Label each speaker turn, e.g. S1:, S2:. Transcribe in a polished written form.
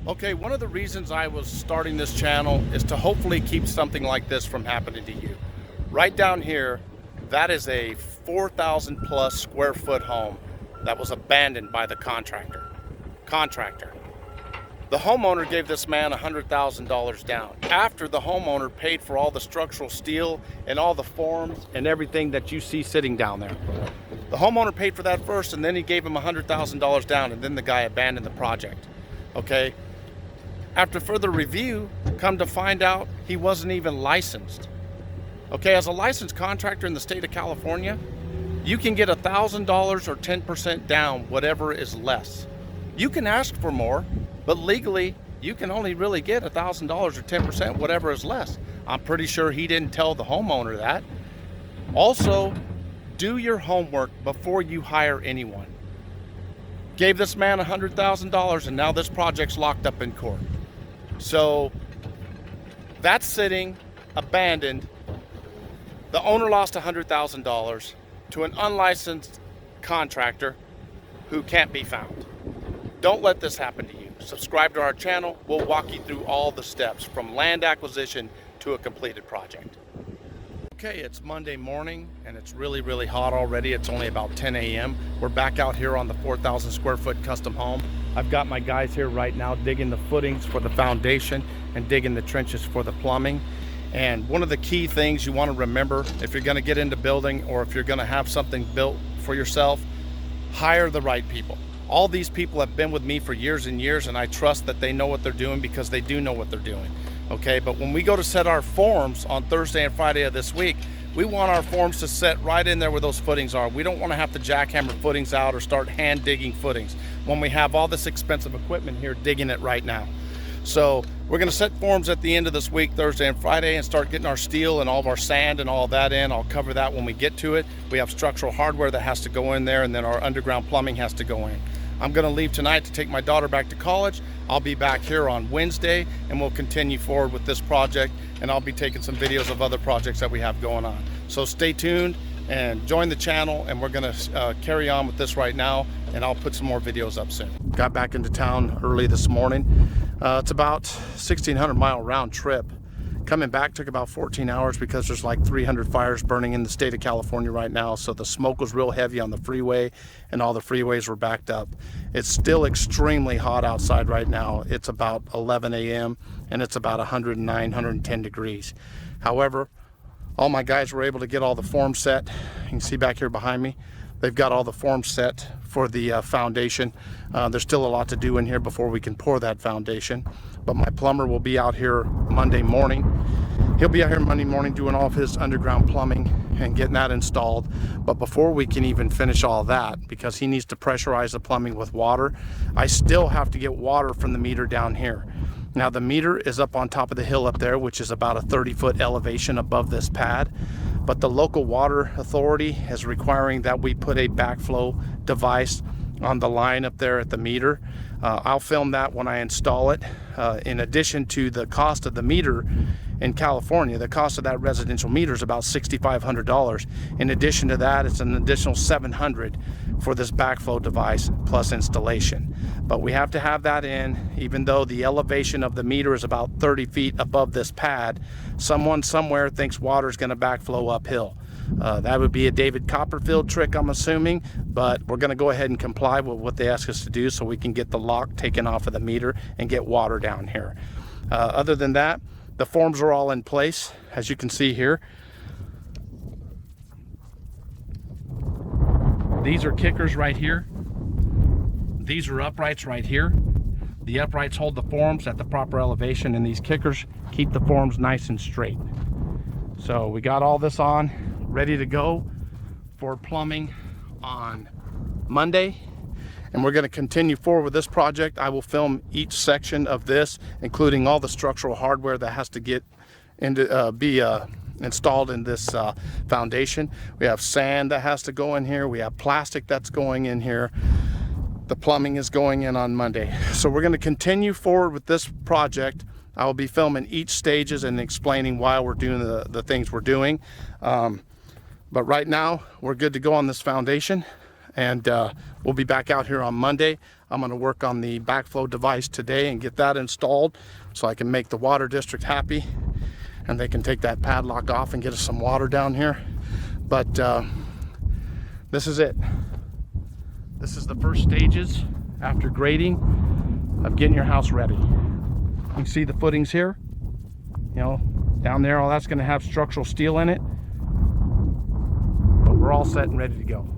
S1: Okay, one of the reasons I was starting this channel is to hopefully keep something like this from happening to you. Right down here, that is a 4,000 plus square foot home that was abandoned by the contractor. The homeowner gave this man $100,000 down after the homeowner paid for all the structural steel and all the forms and everything that you see sitting down there. The homeowner paid for that first, and then he gave him $100,000 down, and then the guy abandoned the project. Okay? After further review, come to find out he wasn't even licensed. Okay, as a licensed contractor in the state of California, you can get $1,000 or 10% down, whatever is less. You can ask for more, but legally, you can only really get $1,000 or 10%, whatever is less. I'm pretty sure he didn't tell the homeowner that. Also, do your homework before you hire anyone. Gave this man $100,000, and now this project's locked up in court. So that's sitting abandoned. The owner lost $100,000 to an unlicensed contractor who can't be found. Don't let this happen to you. Subscribe to our channel. We'll walk you through all the steps from land acquisition to a completed project. Okay, it's Monday morning and it's really hot already. It's only about 10 a.m. We're back out here on the 4,000 square foot custom home. I've got my guys here right now digging the footings for the foundation and digging the trenches for the plumbing. And one of the key things you want to remember if you're going to get into building, or if you're going to have something built for yourself, hire the right people. All these people have been with me for years and years, and I trust that they know what they're doing, because they do know what they're doing. Okay, but when we go to set our forms on Thursday and Friday of this week, we want our forms to set right in there where those footings are. We don't want to have to jackhammer footings out or start hand digging footings when we have all this expensive equipment here digging it right now. So we're going to set forms at the end of this week, Thursday and Friday, and start getting our steel and all of our sand and all of that in. I'll cover that when we get to it. We have structural hardware that has to go in there, and then our underground plumbing has to go in. I'm going to leave tonight to take my daughter back to college. I'll be back here on Wednesday, and we'll continue forward with this project, and I'll be taking some videos of other projects that we have going on. So stay tuned and join the channel, and we're going to carry on with this right now, and I'll put some more videos up soon. Got back into town early this morning. It's about 1,600 mile round trip. Coming back took about 14 hours because there's like 300 fires burning in the state of California right now. So the smoke was real heavy on the freeway, and all the freeways were backed up. It's still extremely hot outside right now. It's about 11 a.m. and it's about 109, 110 degrees. However, all my guys were able to get all the forms set. You can see back here behind me, they've got all the forms set for the foundation. There's still a lot to do in here before we can pour that foundation. But my plumber will be out here Monday morning. He'll be out here Monday morning doing all of his underground plumbing and getting that installed. But before we can even finish all that, because he needs to pressurize the plumbing with water, I still have to get water from the meter down here. Now the meter is up on top of the hill up there, which is about a 30-foot elevation above this pad. But the local water authority is requiring that we put a backflow device on the line up there at the meter. I'll film that when I install it. In addition to the cost of the meter in California, the cost of that residential meter is about $6,500. In addition to that, it's an additional $700 for this backflow device plus installation. But we have to have that in, even though the elevation of the meter is about 30 feet above this pad. Someone somewhere thinks water is going to backflow uphill. That would be a David Copperfield trick, I'm assuming, but we're going to go ahead and comply with what they ask us to do so we can get the lock taken off of the meter and get water down here. Other than that, the forms are all in place, as you can see here. These are kickers right here. These are uprights right here. The uprights hold the forms at the proper elevation, and these kickers keep the forms nice and straight. So we got all this on, ready to go for plumbing on Monday, and we're going to continue forward with this project. I will film each section of this, including all the structural hardware that has to get into be installed in this foundation. We have sand that has to go in here. We have plastic that's going in here. The plumbing is going in on Monday. So we're going to continue forward with this project. I will be filming each stages and explaining why we're doing the things we're doing. But right now, we're good to go on this foundation. And we'll be back out here on Monday. I'm going to work on the backflow device today and get that installed so I can make the water district happy and they can take that padlock off and get us some water down here. But this is it. This is the first stages after grading of getting your house ready. You can see the footings here. You know, down there, all that's going to have structural steel in it. But we're all set and ready to go.